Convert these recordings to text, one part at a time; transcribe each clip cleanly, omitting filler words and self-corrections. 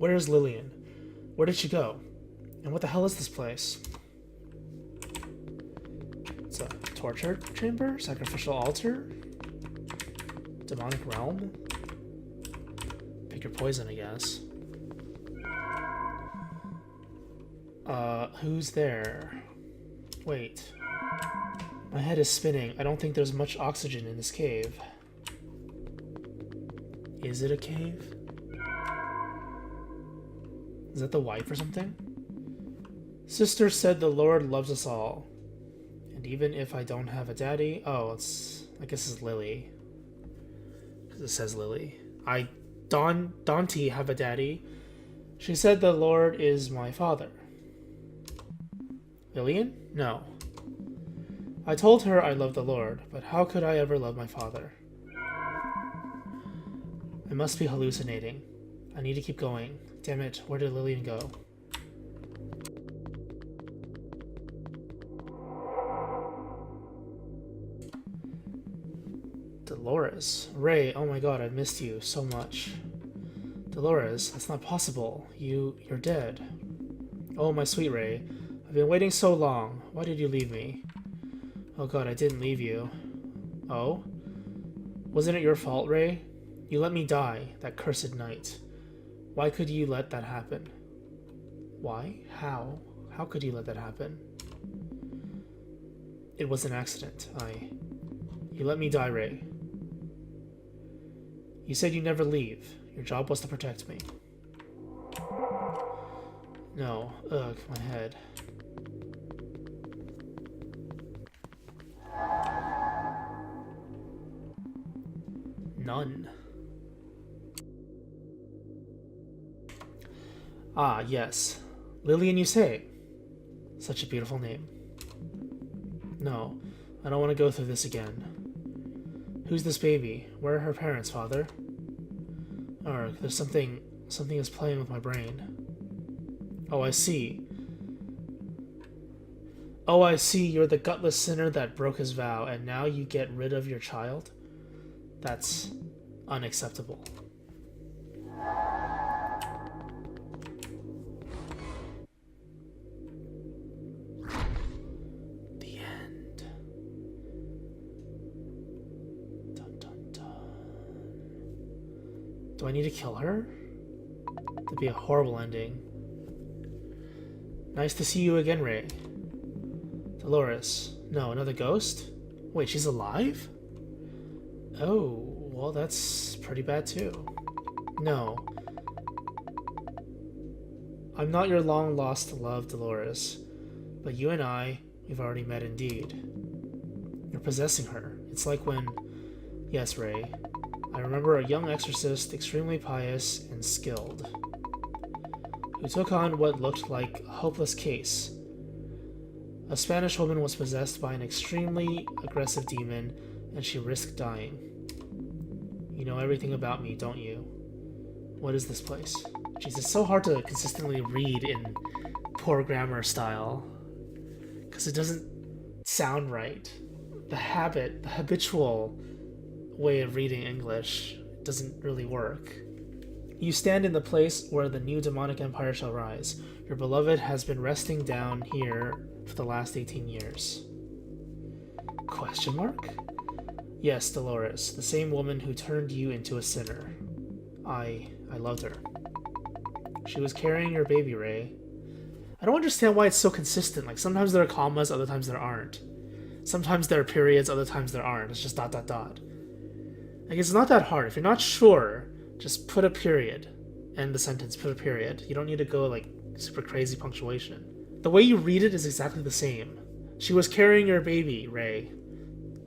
Where is Lillian? Where did she go? And what the hell is this place? It's a torture chamber? Sacrificial altar? Demonic realm? Pick your poison, I guess. Who's there? Wait. My head is spinning. I don't think there's much oxygen in this cave. Is it a cave? Is that the wife or something? Sister said the Lord loves us all. And even if I don't have a daddy... Oh, I guess it's Lily. Because it says Lily. Dante have a daddy. She said the Lord is my father. Lillian? No. I told her I love the Lord, but how could I ever love my father? I must be hallucinating. I need to keep going. Damn it, where did Lillian go? Dolores. Ray, oh my god, I missed you so much. Dolores, that's not possible. You're dead. Oh, my sweet Ray. I've been waiting so long. Why did you leave me? Oh god, I didn't leave you. Oh? Wasn't it your fault, Ray? You let me die, that cursed night. Why could you let that happen? Why? How? How could you let that happen? It was an accident. You let me die, Ray. You said you'd never leave. Your job was to protect me. No. Ugh, my head. None. Ah, yes. Lillian, you say. Such a beautiful name. No, I don't want to go through this again. Who's this baby? Where are her parents, Father? Arg, there's something is playing with my brain. Oh, I see. Oh, I see, you're the gutless sinner that broke his vow, and now you get rid of your child? That's unacceptable. The end. Dun, dun, dun. Do I need to kill her? That'd be a horrible ending. Nice to see you again, Ray. Dolores. No, another ghost? Wait, she's alive? Oh, well, that's pretty bad too. No. I'm not your long-lost love, Dolores. But you and we've already met indeed. You're possessing her. It's like when... Yes, Ray. I remember a young exorcist, extremely pious and skilled, who took on what looked like a hopeless case. A Spanish woman was possessed by an extremely aggressive demon, and she risked dying. You know everything about me, don't you? What is this place? Jeez, it's so hard to consistently read in poor grammar style, because it doesn't sound right. The habitual way of reading English doesn't really work. You stand in the place where the new demonic empire shall rise. Your beloved has been resting down here for the last 18 years. Question mark? Yes, Dolores, the same woman who turned you into a sinner. I loved her. She was carrying your baby, Ray. I don't understand why it's so consistent. Like, sometimes there are commas, other times there aren't. Sometimes there are periods, other times there aren't. It's just ... Like, it's not that hard. If you're not sure, just put a period. End the sentence, put a period. You don't need to go, like, super crazy punctuation. The way you read it is exactly the same. She was carrying your baby, Ray.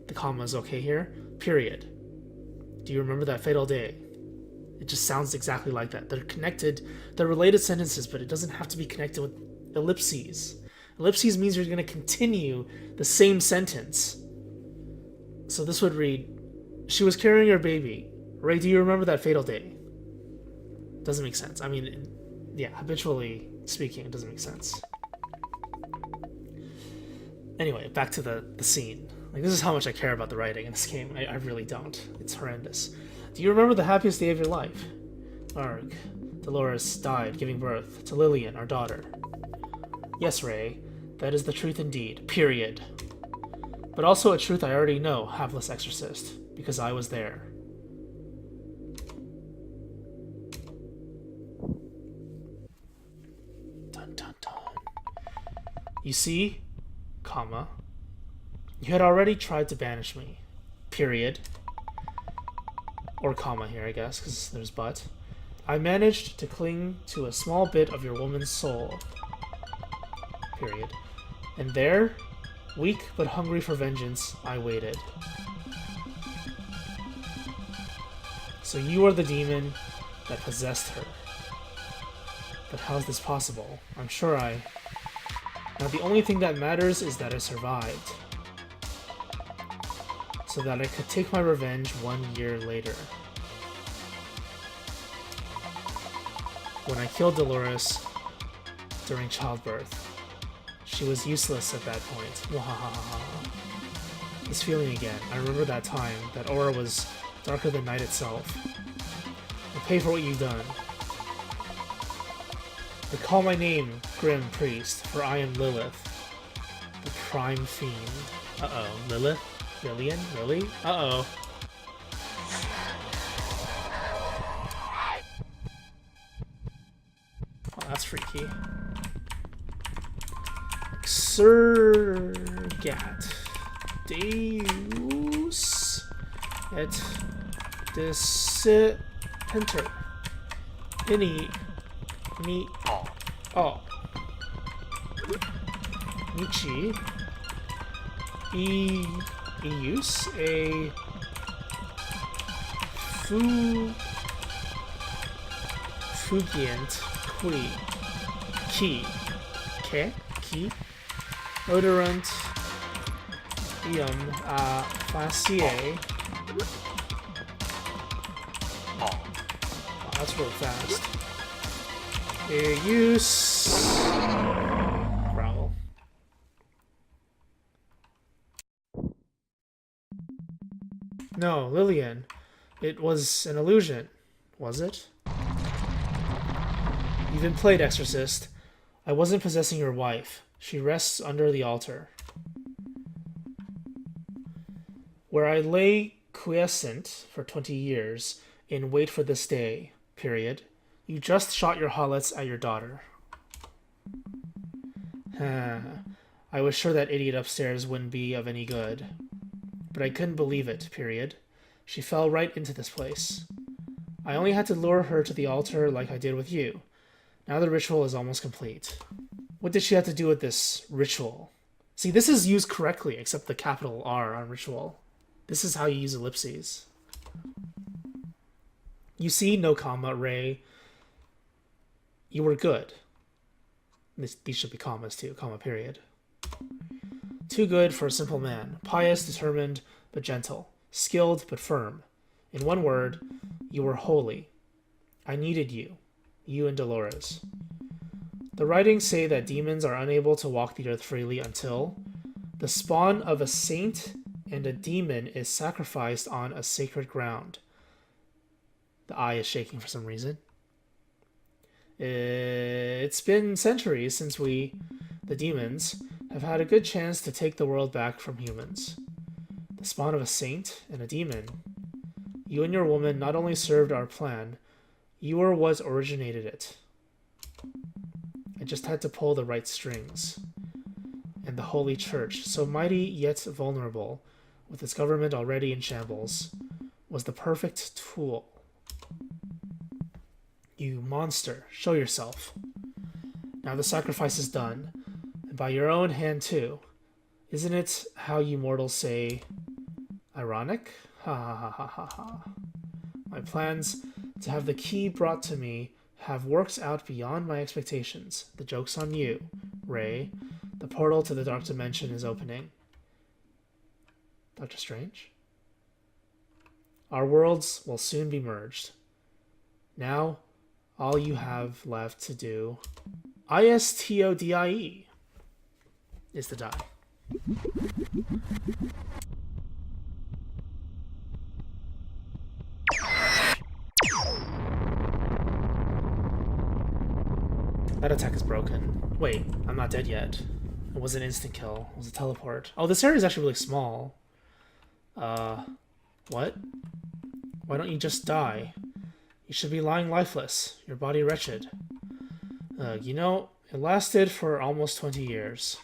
The comma is okay here. Period. Do you remember that fatal day? It just sounds exactly like that. They're connected, they're related sentences, but it doesn't have to be connected with ellipses. Ellipses means you're going to continue the same sentence. So this would read, she was carrying your baby. Ray, do you remember that fatal day? Doesn't make sense. I mean, yeah, habitually speaking, it doesn't make sense. Anyway, back to the scene. Like, this is how much I care about the writing in this game. I really don't. It's horrendous. Do you remember the happiest day of your life? Arg. Dolores died giving birth to Lillian, our daughter. Yes, Ray, that is the truth indeed. Period. But also a truth I already know, hapless exorcist, because I was there. Dun dun dun. You see, comma, you had already tried to banish me. Period. Or comma here, I guess, because there's but. I managed to cling to a small bit of your woman's soul. Period. And there, weak but hungry for vengeance, I waited. So you are the demon that possessed her. But how is this possible? I'm sure Now the only thing that matters is that I survived. So that I could take my revenge 1 year later. When I killed Dolores during childbirth. She was useless at that point. Wahahaha. This feeling again. I remember that time. That aura was darker than night itself. I pay for what you've done. Recall my name, Grim Priest, for I am Lilith, the Prime Fiend. Uh-oh. Lilith? Lillian? Lily? Uh-oh. Oh, that's freaky. Surgat Deus et Discenter Ini Ni Oh Nichi Eus a Fugient Qui Ki Odorant Ium Facie. Oh, that's real fast. Use growl. No, Lillian. It was an illusion, was it? You've been played, Exorcist. I wasn't possessing your wife. She rests under the altar. Where I lay quiescent for 20 years, in wait for this day, period, you just shot your hollets at your daughter. I was sure that idiot upstairs wouldn't be of any good. But I couldn't believe it, period. She fell right into this place. I only had to lure her to the altar like I did with you. Now the ritual is almost complete. What did she have to do with this ritual? See, this is used correctly, except the capital R on ritual. This is how you use ellipses. You see, no comma, Ray. You were good. These should be commas too, comma period. Too good for a simple man. Pious, determined, but gentle. Skilled, but firm. In one word, you were holy. I needed you. You and Dolores. The writings say that demons are unable to walk the earth freely until the spawn of a saint and a demon is sacrificed on a sacred ground. The eye is shaking for some reason. It's been centuries since we, the demons, have had a good chance to take the world back from humans. The spawn of a saint and a demon. You and your woman not only served our plan, you were what originated it. I just had to pull the right strings. And the Holy Church, so mighty yet vulnerable, with its government already in shambles, was the perfect tool. You monster, show yourself. Now the sacrifice is done, and by your own hand too. Isn't it how you mortals say, ironic? Ha ha ha ha ha ha. My plans to have the key brought to me have worked out beyond my expectations. The joke's on you, Ray. The portal to the dark dimension is opening. Doctor Strange? Our worlds will soon be merged. Now, all you have left to do, ISTODIE, is to die. That attack is broken. Wait, I'm not dead yet. It was an instant kill. It was a teleport. Oh, this area is actually really small. What? Why don't you just die? You should be lying lifeless, your body wretched. You know, it lasted for almost 20 years.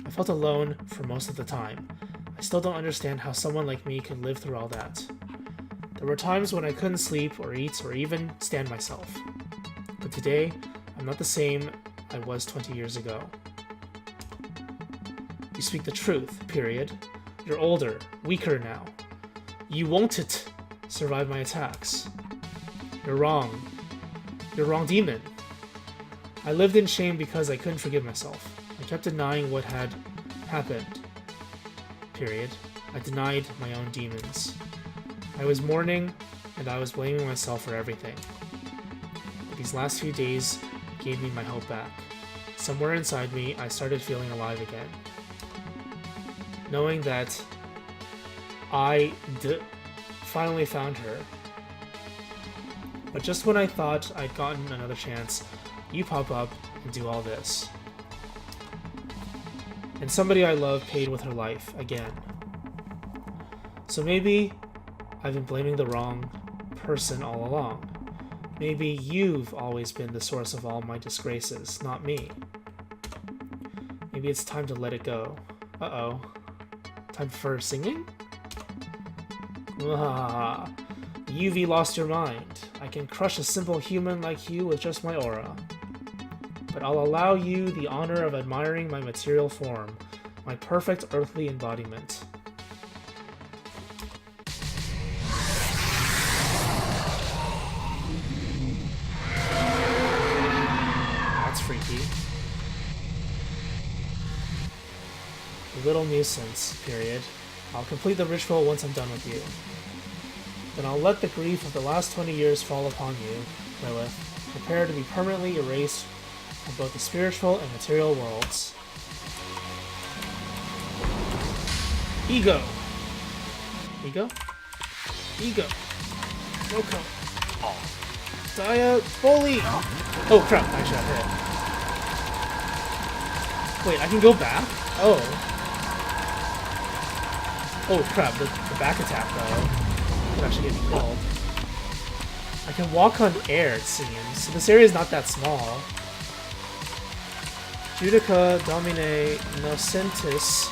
I felt alone for most of the time. I still don't understand how someone like me could live through all that. There were times when I couldn't sleep or eat or even stand myself. But today, I'm not the same I was 20 years ago. You speak the truth, period. You're older, weaker now. You won't survive my attacks. You're wrong. You're wrong, demon. I lived in shame because I couldn't forgive myself. I kept denying what had happened. Period. I denied my own demons. I was mourning, and I was blaming myself for everything. But these last few days gave me my hope back. Somewhere inside me, I started feeling alive again. Knowing that I finally found her. But just when I thought I'd gotten another chance, you pop up and do all this. And somebody I love paid with her life again. So maybe I've been blaming the wrong person all along. Maybe you've always been the source of all my disgraces, not me. Maybe it's time to let it go. Uh-oh. Time for singing? Ah, you've lost your mind. I can crush a simple human like you with just my aura. But I'll allow you the honor of admiring my material form, my perfect earthly embodiment. That's freaky. Little nuisance, period. I'll complete the ritual once I'm done with you. Then I'll let the grief of the last 20 years fall upon you, Lilith. Prepare to be permanently erased from both the spiritual and material worlds. Ego! Ego? Ego! Roko! Diaboli! Oh crap, actually I hit. Wait, I can go back? Oh. Oh crap, the back attack though could actually get me killed. I can walk on air, it seems. So this area is not that small. Judica Domine Nocentis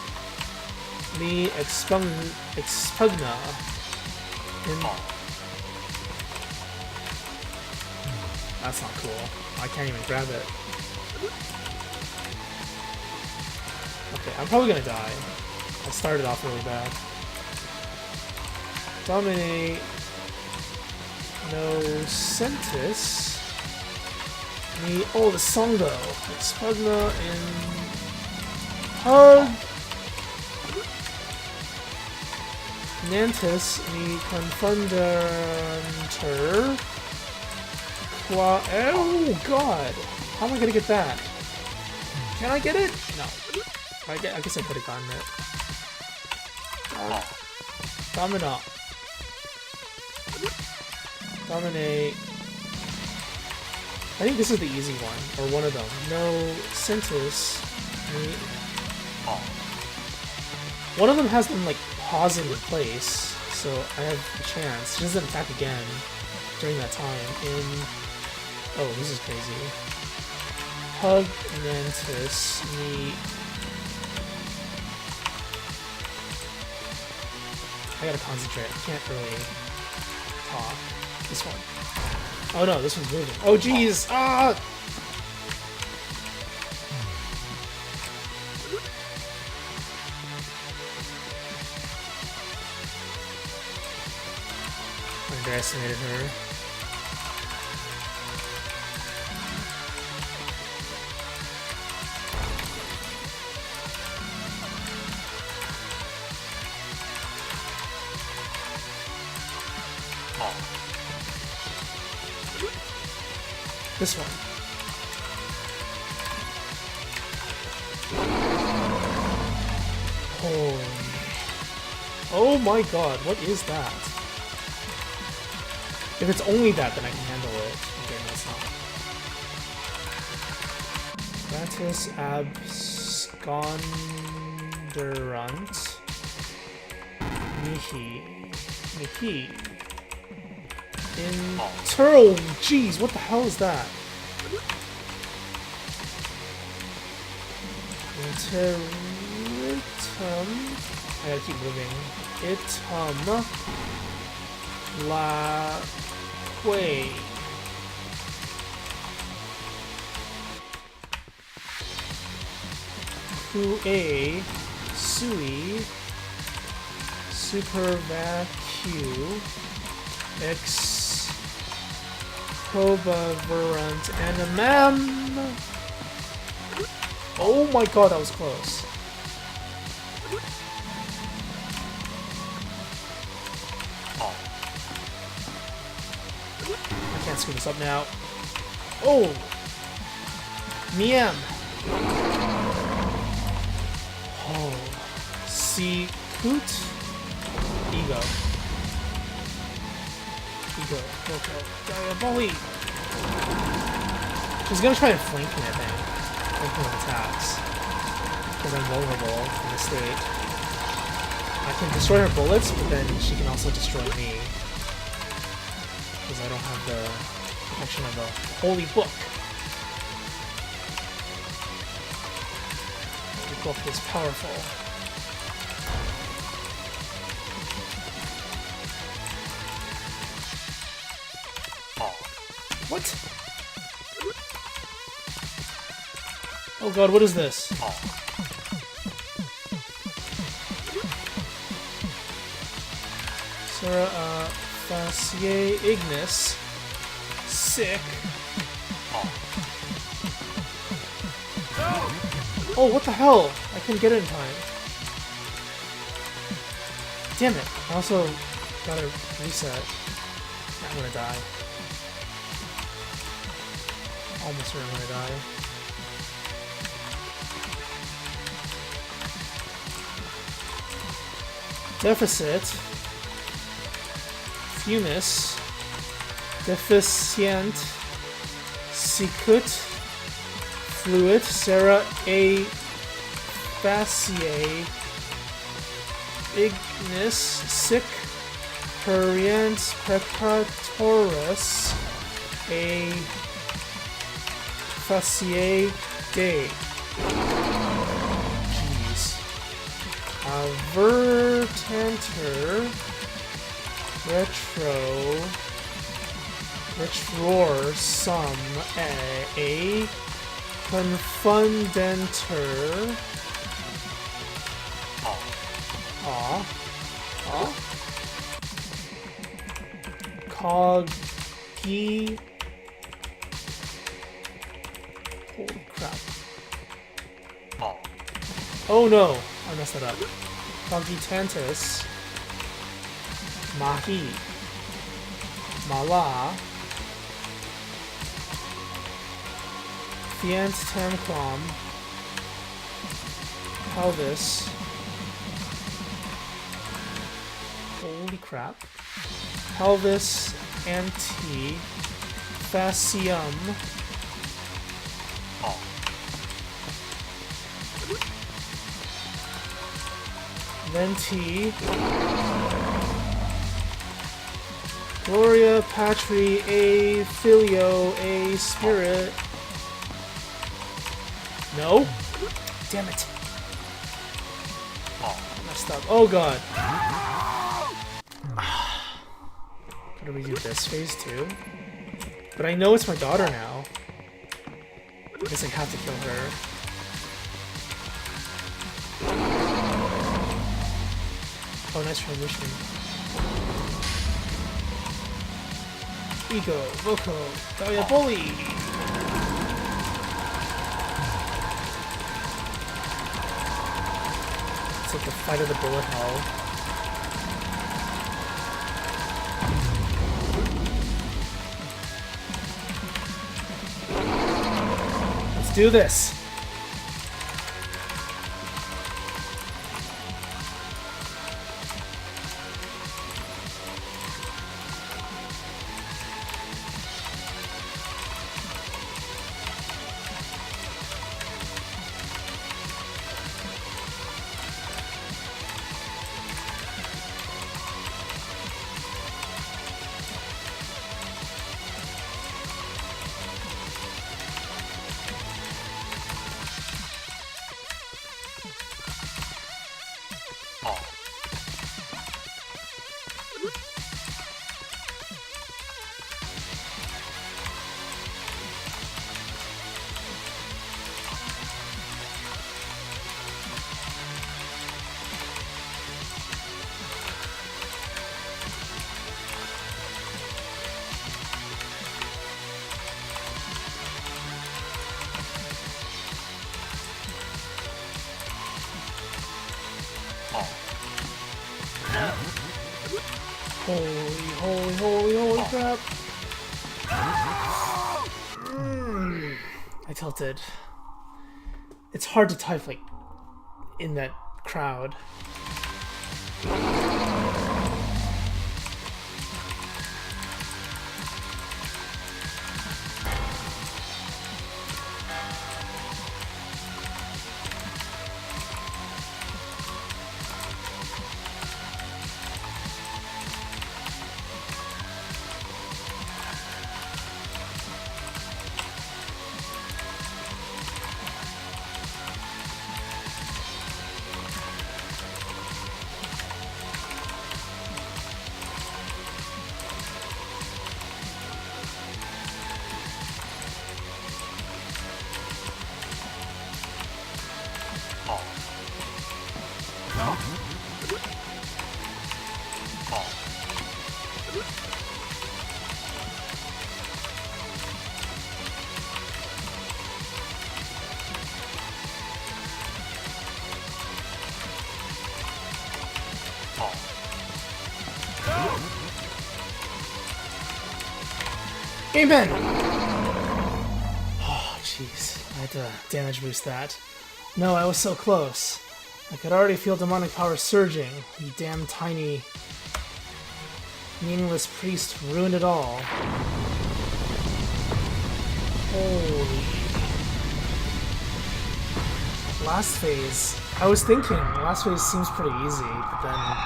me expugna in... That's not cool. I can't even grab it. Okay, I'm probably gonna die. I started off really bad. Domine Nocentis me... Oh, the song though. Expugna in... Hug! Nantis me confundanter... Oh god! How am I gonna get that? Can I get it? No. I guess I could have gotten it. Domina. Dominate. I think this is the easy one, or one of them. No Centis. One of them has them like pausing in place, so I have a chance. She doesn't attack again during that time. Oh, this is crazy. Hug Mantis me. I gotta concentrate. I can't really talk. This one. Oh no, this one's moving. Oh jeez! Ah! I underestimated her. This one. Holy. Oh my god, what is that? If it's only that, then I can handle it. Okay, no, it's not. Ventus absconderant. Mihi. Interl. Jeez, what the hell is that? Interitum. I gotta keep moving. Itum. La. Quay. Qa. Sui. Super vacu. Ex. Probaverant animam. Oh my god, that was close. I can't screw this up now. Oh! Miam! Oh. Si Coot? Ego. Okay. Diaboli! She's gonna try and flank me, I think. Flank me with attacks. Because I'm vulnerable in this state. I can destroy her bullets, but then she can also destroy me. Because I don't have the protection of the holy book. The book is powerful. What? Oh god, what is this? Sarah, Facier Ignis. Sick. Oh, what the hell? I couldn't get it in time. Damn it. I also gotta reset. I'm gonna die. Almost sure I'm gonna die. Deficit. Fumus. Deficient. Sicut. Fluid. Sarah A. Facier. Ignis. Sic. Perient. Pecatoris. A. Facier Day. Jeez. Vertanter. Retror. Sum. A. Confundenter. Coggy. Holy crap. Oh no! I messed that up. Coggitantus. Mahi. Mala. Fiant Tamquam. Pelvis. Holy crap. Pelvis anti. Fascium. Venti. Gloria Patri A Filio A Spirit. No? Damn it. I messed up. Oh god. Gotta redo this phase too. But I know it's my daughter now. I guess I have to kill her. Oh, nice transition. Ego, Voco, Diaboli! It's like the fight of the bullet hell. Let's do this! Holy crap! I tilted. It's hard to type, like, in that crowd. Amen! Oh, jeez. I had to damage boost that. No, I was so close. I could already feel demonic power surging. You damn tiny, meaningless priest ruined it all. Holy. Last phase. I was thinking, last phase seems pretty easy, but then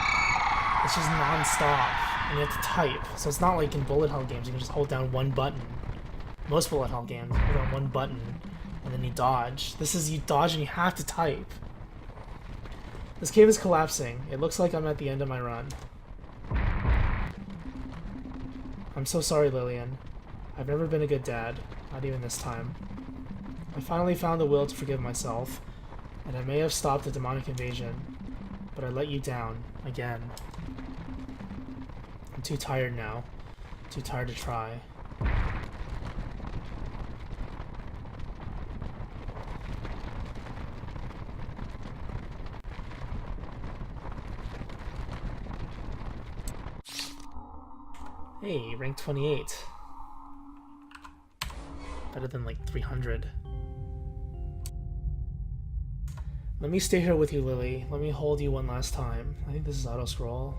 it's just non-stop. And you have to type, so it's not like in bullet hell games you can just hold down one button. Most bullet hell games, you hold down one button, and then you dodge. This is you dodge and you have to type. This cave is collapsing. It looks like I'm at the end of my run. I'm so sorry, Lillian. I've never been a good dad, not even this time. I finally found the will to forgive myself, and I may have stopped the demonic invasion, but I let you down, again. I'm too tired now. Too tired to try. Hey, rank 28. Better than like 300. Let me stay here with you, Lily. Let me hold you one last time. I think this is auto-scroll.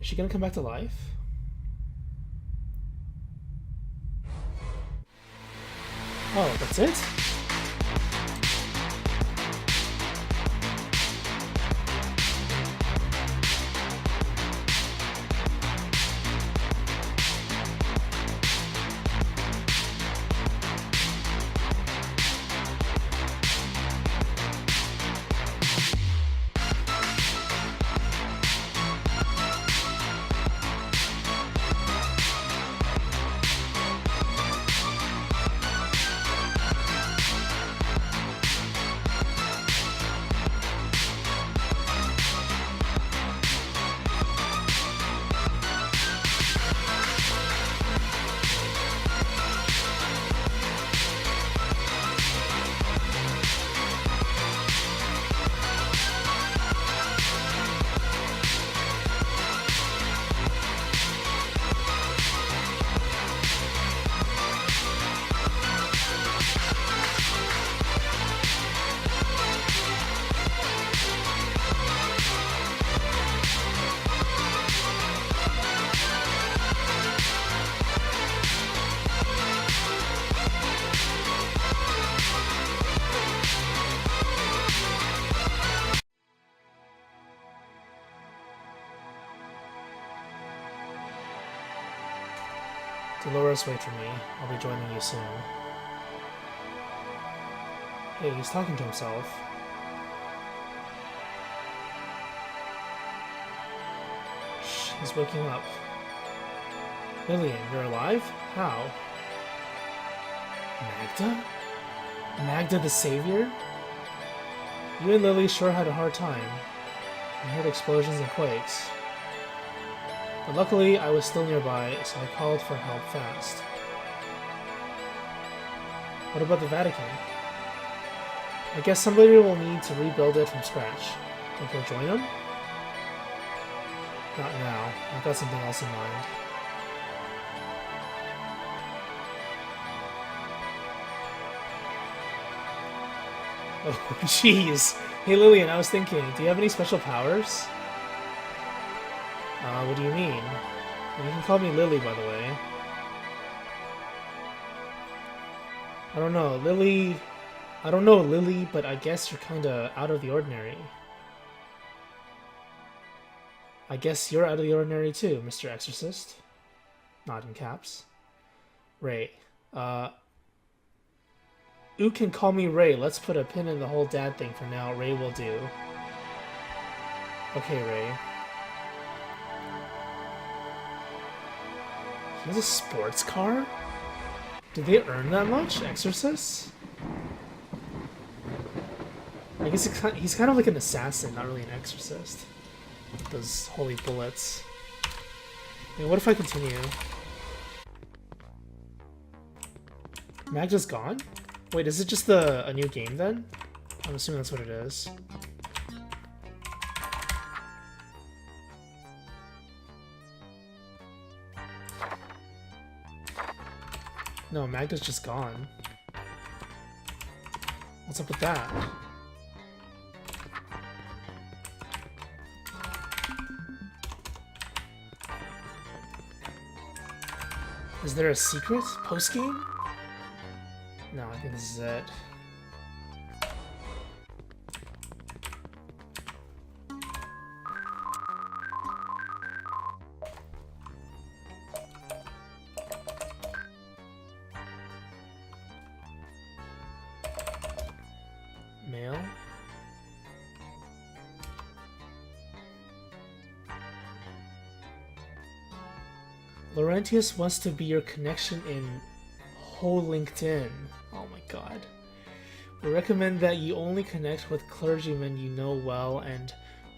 Is she gonna come back to life? Oh, that's it? Dolores, wait for me. I'll be joining you soon. Hey, he's talking to himself. Shh, he's waking up. Lillian, you're alive? How? Magda? Magda the Savior? You and Lily sure had a hard time. I heard explosions and quakes. But luckily, I was still nearby, so I called for help fast. What about the Vatican? I guess somebody will need to rebuild it from scratch. Think you'll join them? Not now. I've got something else in mind. Oh, jeez. Hey, Lillian, I was thinking, do you have any special powers? What do you mean? You can call me Lily, by the way. I don't know, Lily... I don't know, Lily, but I guess you're kinda out of the ordinary. I guess you're out of the ordinary too, Mr. Exorcist. Not in caps. Ray. You can call me Ray. Let's put a pin in the whole dad thing for now. Ray will do. Okay, Ray. He has a sports car? Did they earn that much, Exorcists? I guess he's kind of like an assassin, not really an exorcist. Those holy bullets. I mean, what if I continue? Magda's gone? Wait, is it just a new game then? I'm assuming that's what it is. No, Magda's just gone. What's up with that? Is there a secret post-game? No, I think this is it. Mail? Laurentius wants to be your connection in whole LinkedIn. Oh my god. We recommend that you only connect with clergymen you know well and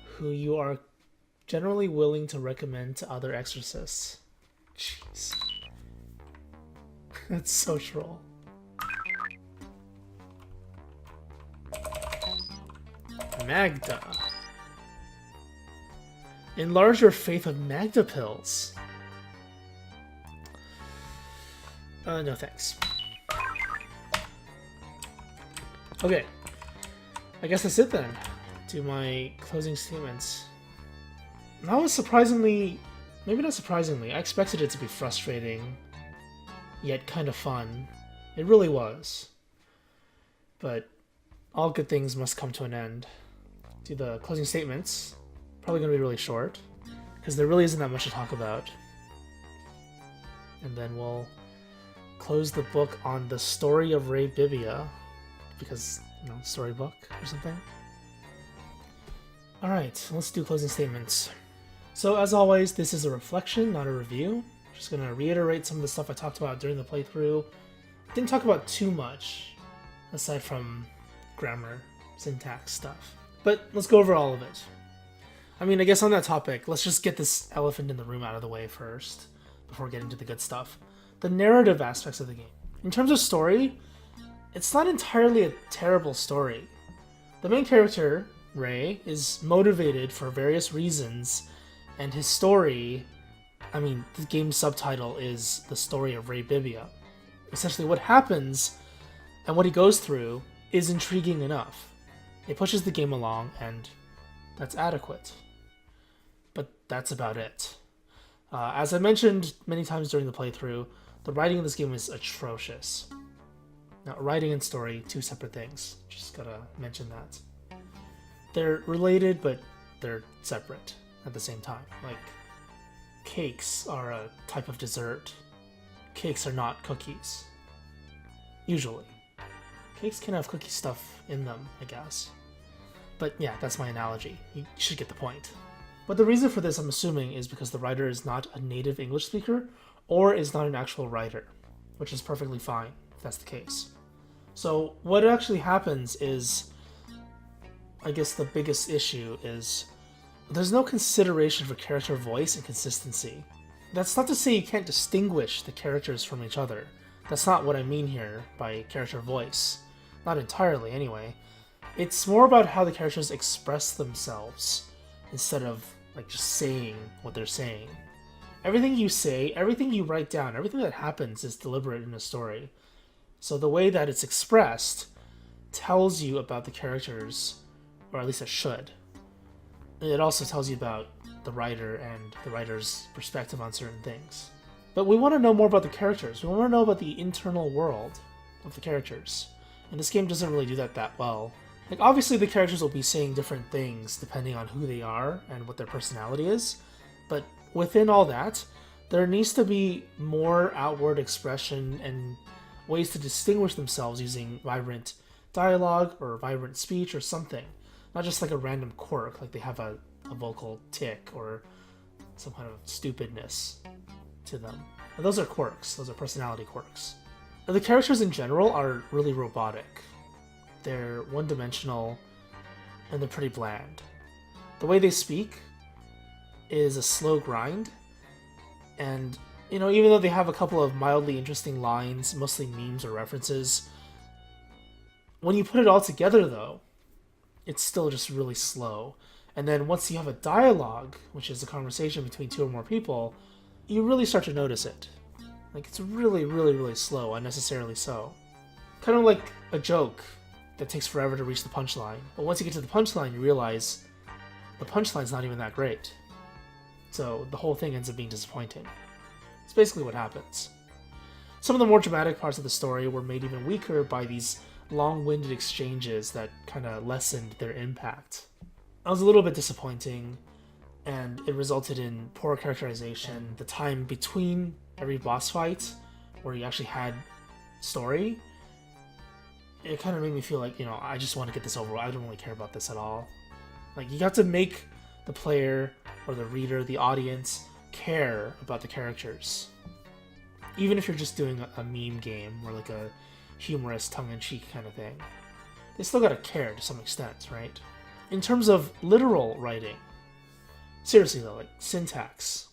who you are generally willing to recommend to other exorcists. Jeez. That's so troll. Magda. Enlarge your faith with Magda pills. No thanks. Okay. I guess that's it then. Do my closing statements. That was surprisingly... Maybe not surprisingly. I expected it to be frustrating, yet kind of fun. It really was. But all good things must come to an end. Do the closing statements. Probably going to be really short, because there really isn't that much to talk about. And then we'll close the book on the story of Ray Bibbia, because, you know, storybook or something. Alright, let's do closing statements. So, as always, this is a reflection, not a review. Just gonna reiterate some of the stuff I talked about during the playthrough. Didn't talk about too much, aside from grammar, syntax stuff. But let's go over all of it. I mean, I guess on that topic, let's just get this elephant in the room out of the way first, before getting to the good stuff. The narrative aspects of the game. In terms of story, it's not entirely a terrible story. The main character, Ray, is motivated for various reasons, and his story, I mean, the game's subtitle is The Story of Ray Bibbia. Essentially what happens and what he goes through is intriguing enough. It pushes the game along, and that's adequate. But that's about it. As I mentioned many times during the playthrough, the writing in this game is atrocious. Now, writing and story, two separate things. Just gotta mention that. They're related, but they're separate at the same time. Like, cakes are a type of dessert. Cakes are not cookies. Usually. Cakes can have cookie stuff in them, I guess. But yeah, that's my analogy. You should get the point. But the reason for this, I'm assuming, is because the writer is not a native English speaker, or is not an actual writer, which is perfectly fine if that's the case. So what actually happens is, I guess the biggest issue is, there's no consideration for character voice and consistency. That's not to say you can't distinguish the characters from each other. That's not what I mean here by character voice. Not entirely, anyway. It's more about how the characters express themselves, instead of like just saying what they're saying. Everything you say, everything you write down, everything that happens is deliberate in a story. So the way that it's expressed tells you about the characters, or at least it should. It also tells you about the writer and the writer's perspective on certain things. But we want to know more about the characters. We want to know about the internal world of the characters. And this game doesn't really do that well. Like, obviously the characters will be saying different things depending on who they are and what their personality is, but within all that, there needs to be more outward expression and ways to distinguish themselves using vibrant dialogue or vibrant speech or something. Not just like a random quirk, like they have a vocal tick or some kind of stupidness to them. And those are quirks. Those are personality quirks. The characters in general are really robotic. They're one-dimensional and they're pretty bland. The way they speak is a slow grind, and even though they have a couple of mildly interesting lines, mostly memes or references, when you put it all together though, it's still just really slow. And then once you have a dialogue, which is a conversation between two or more people, you really start to notice it. Like, it's really, really, really slow, unnecessarily so. Kind of like a joke that takes forever to reach the punchline. But once you get to the punchline, you realize the punchline's not even that great. So the whole thing ends up being disappointing. It's basically what happens. Some of the more dramatic parts of the story were made even weaker by these long-winded exchanges that kind of lessened their impact. That was a little bit disappointing, and it resulted in poor characterization. The time between every boss fight, where you actually had story, it kind of made me feel like, I just want to get this over. I don't really care about this at all. Like, you got to make the player or the reader, the audience, care about the characters. Even if you're just doing a meme game or like a humorous tongue-in-cheek kind of thing, they still gotta care to some extent, right? In terms of literal writing, seriously though, like syntax,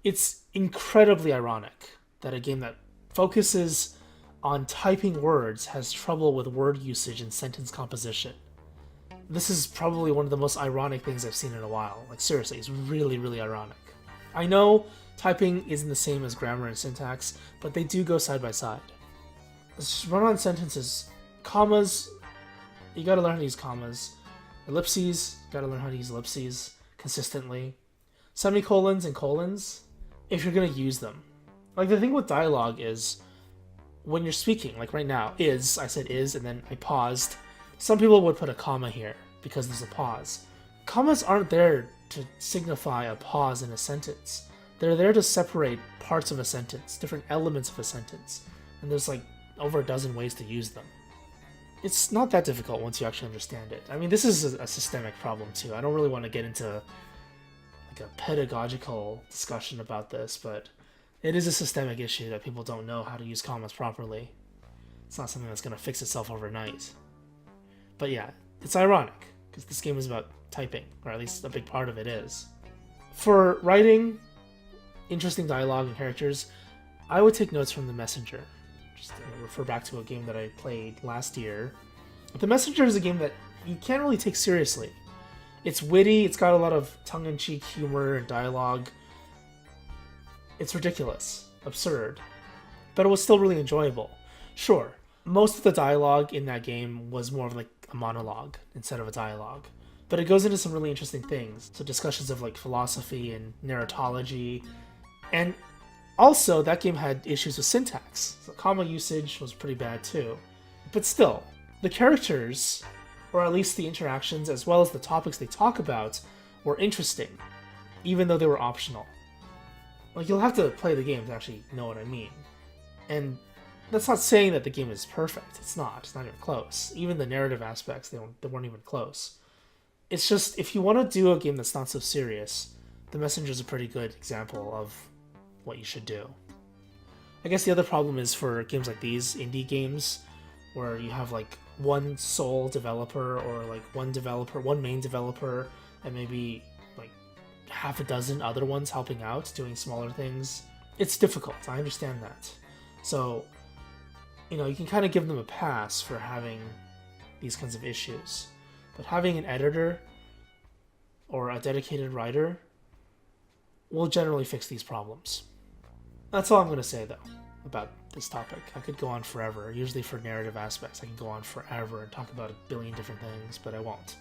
it's incredibly ironic that a game that focuses on typing words has trouble with word usage and sentence composition. This is probably one of the most ironic things I've seen in a while. Like, seriously, it's really, really ironic. I know typing isn't the same as grammar and syntax, but they do go side by side. Run-on sentences, commas, you gotta learn how to use commas. Ellipses, gotta learn how to use ellipses consistently. Semicolons and colons, if you're gonna use them. Like, the thing with dialogue is, when you're speaking, like right now, I said is, and then I paused. Some people would put a comma here because there's a pause. Commas aren't there to signify a pause in a sentence. They're there to separate parts of a sentence, different elements of a sentence. And there's like over a dozen ways to use them. It's not that difficult once you actually understand it. I mean, this is a systemic problem too. I don't really want to get into like a pedagogical discussion about this, but it is a systemic issue that people don't know how to use commas properly. It's not something that's going to fix itself overnight. But yeah, it's ironic, because this game is about typing, or at least a big part of it is. For writing interesting dialogue and characters, I would take notes from The Messenger. Just to refer back to a game that I played last year. The Messenger is a game that you can't really take seriously. It's witty, it's got a lot of tongue-in-cheek humor and dialogue. It's ridiculous, absurd, but it was still really enjoyable. Sure, most of the dialogue in that game was more of like a monologue instead of a dialogue, but it goes into some really interesting things. So discussions of like philosophy and narratology, and also that game had issues with syntax. So comma usage was pretty bad too. But still, the characters, or at least the interactions as well as the topics they talk about, were interesting, even though they were optional. Like, you'll have to play the game to actually know what I mean. And that's not saying that the game is perfect. It's not. It's not even close. Even the narrative aspects, they weren't even close. It's just, if you want to do a game that's not so serious, The Messenger is a pretty good example of what you should do. I guess the other problem is for games like these, indie games, where you have like one sole developer or like one main developer, and maybe like half a dozen other ones helping out, doing smaller things. It's difficult, I understand that. So, you can kind of give them a pass for having these kinds of issues. But having an editor or a dedicated writer will generally fix these problems. That's all I'm going to say, though, about this topic. I could go on forever. Usually for narrative aspects, I can go on forever and talk about a billion different things, but I won't.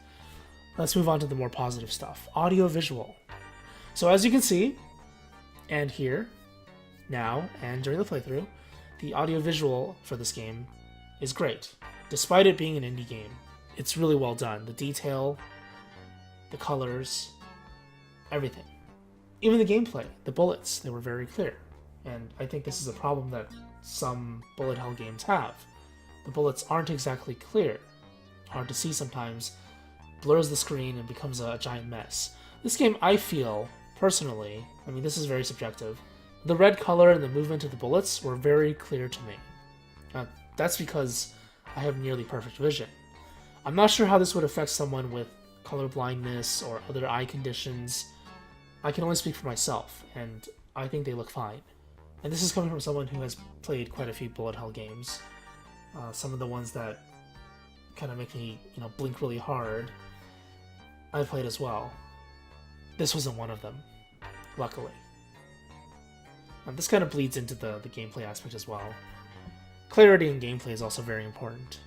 Let's move on to the more positive stuff. Audio-visual. So as you can see, and hear, now, and during the playthrough, the audio-visual for this game is great. Despite it being an indie game, it's really well done. The detail, the colors, everything. Even the gameplay, the bullets, they were very clear. And I think this is a problem that some bullet hell games have. The bullets aren't exactly clear. Hard to see sometimes, blurs the screen and becomes a giant mess. This game, I feel, personally, I mean, this is very subjective, the red color and the movement of the bullets were very clear to me. That's because I have nearly perfect vision. I'm not sure how this would affect someone with color blindness or other eye conditions. I can only speak for myself, and I think they look fine. And this is coming from someone who has played quite a few bullet hell games. Some of the ones that kind of make me, blink really hard, I played as well. This wasn't one of them, luckily. And this kind of bleeds into the gameplay aspect as well. Clarity in gameplay is also very important.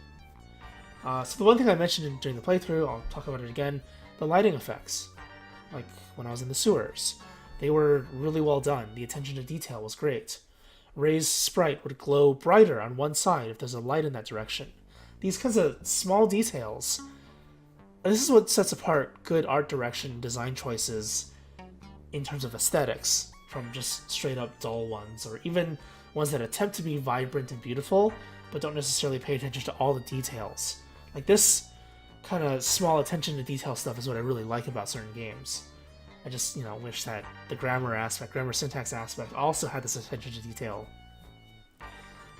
So the one thing I mentioned during the playthrough, I'll talk about it again, the lighting effects. Like when I was in the sewers. They were really well done. The attention to detail was great. Ray's sprite would glow brighter on one side if there's a light in that direction. These kinds of small details. This is what sets apart good art direction design choices in terms of aesthetics from just straight up dull ones, or even ones that attempt to be vibrant and beautiful but don't necessarily pay attention to all the details. Like this kind of small attention to detail stuff is what I really like about certain games. I just, wish that the grammar syntax aspect also had this attention to detail.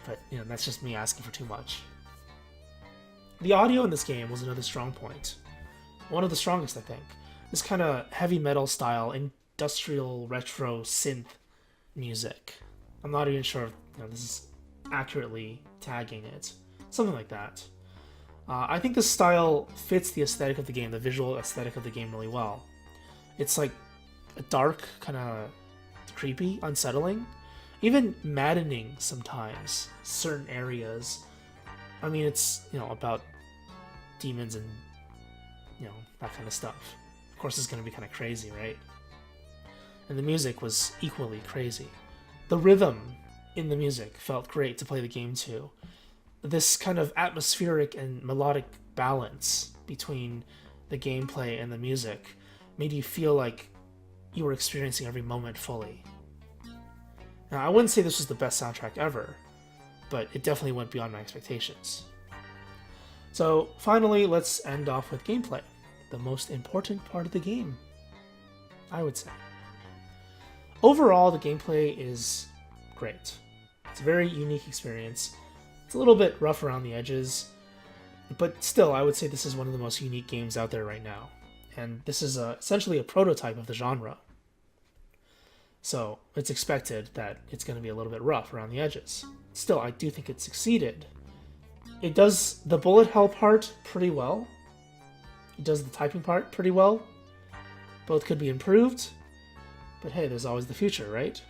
But, that's just me asking for too much. The audio in this game was another strong point. One of the strongest, I think. This kind of heavy metal style, industrial retro synth music. I'm not even sure if this is accurately tagging it. Something like that. I think this style fits the aesthetic of the game, the visual aesthetic of the game really well. It's like a dark, kind of creepy, unsettling, even maddening sometimes, certain areas. I mean, it's, about demons and, that kind of stuff. Of course, it's going to be kind of crazy, right? And the music was equally crazy. The rhythm in the music felt great to play the game to. This kind of atmospheric and melodic balance between the gameplay and the music made you feel like you were experiencing every moment fully. Now, I wouldn't say this was the best soundtrack ever, but it definitely went beyond my expectations. So, finally, let's end off with gameplay. The most important part of the game, I would say. Overall, the gameplay is great. It's a very unique experience. It's a little bit rough around the edges, but still, I would say this is one of the most unique games out there right now. And this is essentially a prototype of the genre. So it's expected that it's going to be a little bit rough around the edges. Still, I do think it succeeded. It does the bullet hell part pretty well. It does the typing part pretty well. Both could be improved, but hey, there's always the future, right?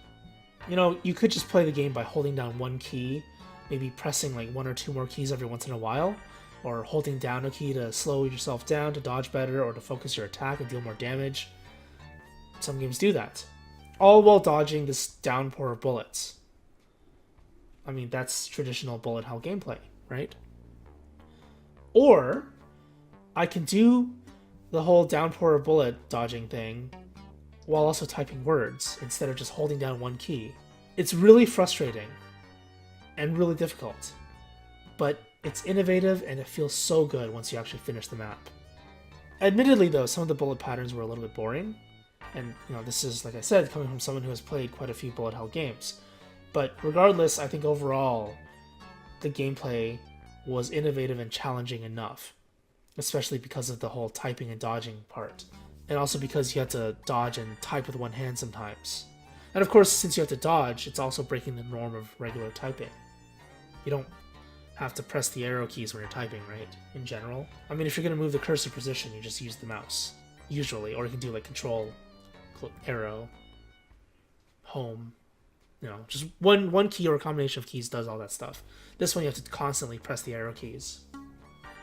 You could just play the game by holding down one key, maybe pressing like one or two more keys every once in a while, or holding down a key to slow yourself down, to dodge better, or to focus your attack and deal more damage. Some games do that. All while dodging this downpour of bullets. I mean, that's traditional bullet hell gameplay, right? Or, I can do the whole downpour of bullet dodging thing while also typing words, instead of just holding down one key. It's really frustrating, and really difficult. But it's innovative, and it feels so good once you actually finish the map. Admittedly, though, some of the bullet patterns were a little bit boring. And, this is, like I said, coming from someone who has played quite a few bullet hell games. But regardless, I think overall, the gameplay was innovative and challenging enough. Especially because of the whole typing and dodging part. And also because you have to dodge and type with one hand sometimes. And of course, since you have to dodge, it's also breaking the norm of regular typing. You don't have to press the arrow keys when you're typing, right? In general. I mean, if you're going to move the cursor position, you just use the mouse. usually, or you can do like control, arrow, home. Just one key or a combination of keys does all that stuff. This one you have to constantly press the arrow keys.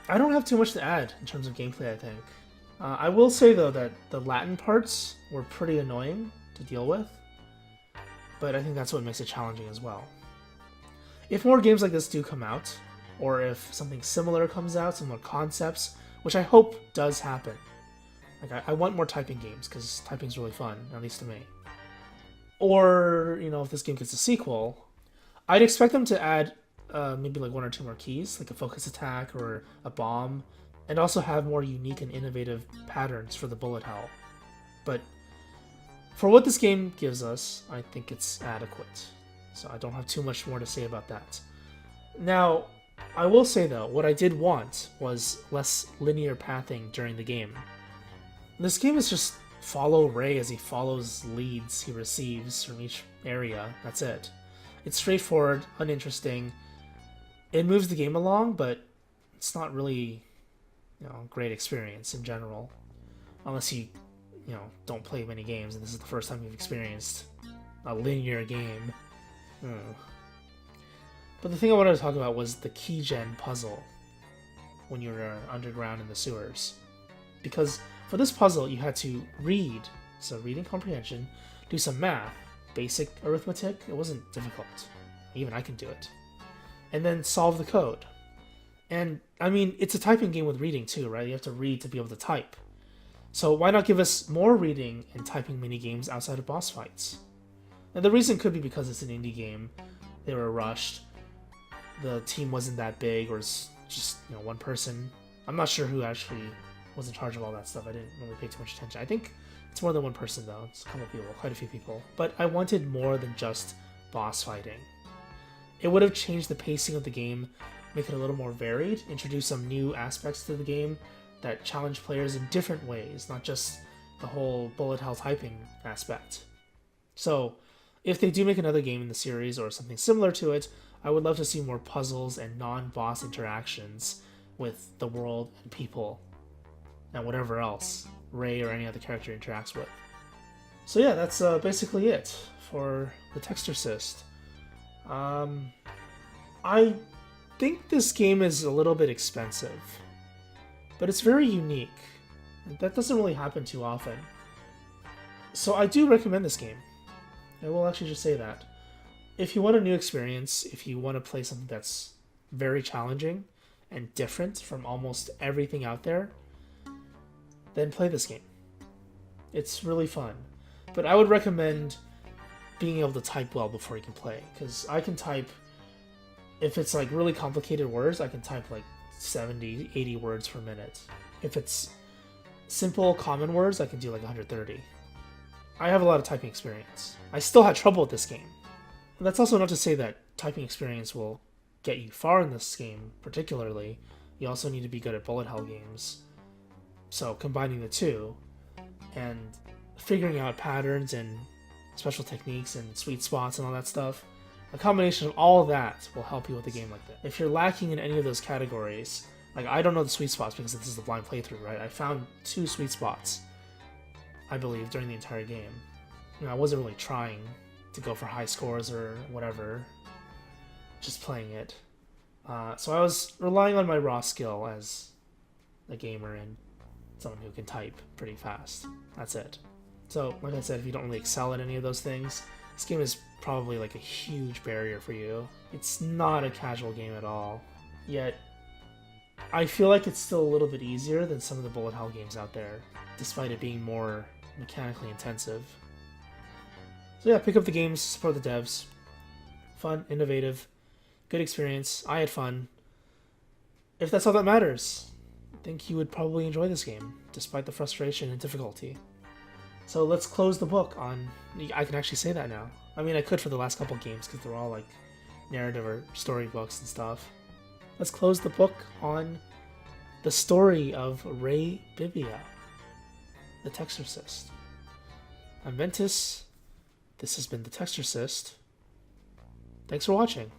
I don't have too much to add in terms of gameplay, I think. I will say, though, that the Latin parts were pretty annoying to deal with, but I think that's what makes it challenging as well. If more games like this do come out, or if something similar comes out, similar concepts, which I hope does happen. Like, I want more typing games, because typing's really fun, at least to me. Or, if this game gets a sequel, I'd expect them to add maybe like 1 or 2 more keys, like a focus attack or a bomb, and also have more unique and innovative patterns for the bullet hell. But for what this game gives us, I think it's adequate. So I don't have too much more to say about that. Now, I will say though, what I did want was less linear pathing during the game. This game is just follow Ray as he follows leads he receives from each area. That's it. It's straightforward, uninteresting. It moves the game along, but it's not really, a great experience in general. Unless you, don't play many games and this is the first time you've experienced a linear game. But the thing I wanted to talk about was the keygen puzzle when you were underground in the sewers. Because for this puzzle, you had to read, so reading comprehension, do some math, basic arithmetic. It wasn't difficult. Even I can do it. And then solve the code. And, I mean, it's a typing game with reading too, right? You have to read to be able to type. So why not give us more reading and typing mini-games outside of boss fights? And the reason could be because it's an indie game. They were rushed. The team wasn't that big, or it's just, one person. I'm not sure who actually was in charge of all that stuff. I didn't really pay too much attention. I think it's more than one person, though. It's a couple of people, quite a few people. But I wanted more than just boss fighting. It would have changed the pacing of the game, make it a little more varied, introduce some new aspects to the game that challenge players in different ways, not just the whole bullet hell typing aspect. So, if they do make another game in the series or something similar to it, I would love to see more puzzles and non-boss interactions with the world and people and whatever else Ray or any other character interacts with. So yeah, that's basically it for the Textorcist. I think this game is a little bit expensive, but it's very unique. That doesn't really happen too often. So I do recommend this game. I will actually just say that. If you want a new experience, if you want to play something that's very challenging and different from almost everything out there, then play this game. It's really fun. But I would recommend being able to type well before you can play, because I can type, if it's like really complicated words, I can type like 70, 80 words per minute. If it's simple, common words, I can do like 130. I have a lot of typing experience. I still had trouble with this game. And that's also not to say that typing experience will get you far in this game, particularly. You also need to be good at bullet hell games. So combining the two, and figuring out patterns and special techniques and sweet spots and all that stuff, a combination of all of that will help you with a game like that. If you're lacking in any of those categories, like I don't know the sweet spots because this is the blind playthrough, right? I found 2 sweet spots, I believe, during the entire game. I wasn't really trying to go for high scores or whatever, just playing it. So I was relying on my raw skill as a gamer and someone who can type pretty fast. That's it. So, like I said, if you don't really excel at any of those things, this game is probably like a huge barrier for you. It's not a casual game at all. Yet, I feel like it's still a little bit easier than some of the bullet hell games out there, despite it being more mechanically intensive. So yeah, pick up the games, support the devs. Fun, innovative, good experience. I had fun. If that's all that matters, I think you would probably enjoy this game, despite the frustration and difficulty. So let's close the book on... I can actually say that now. I mean, I could for the last couple games, because they're all like narrative or story books and stuff. Let's close the book on the story of Ray Bibbia, the Textorcist. I'm Ventus. This has been the Textorcist. Thanks for watching.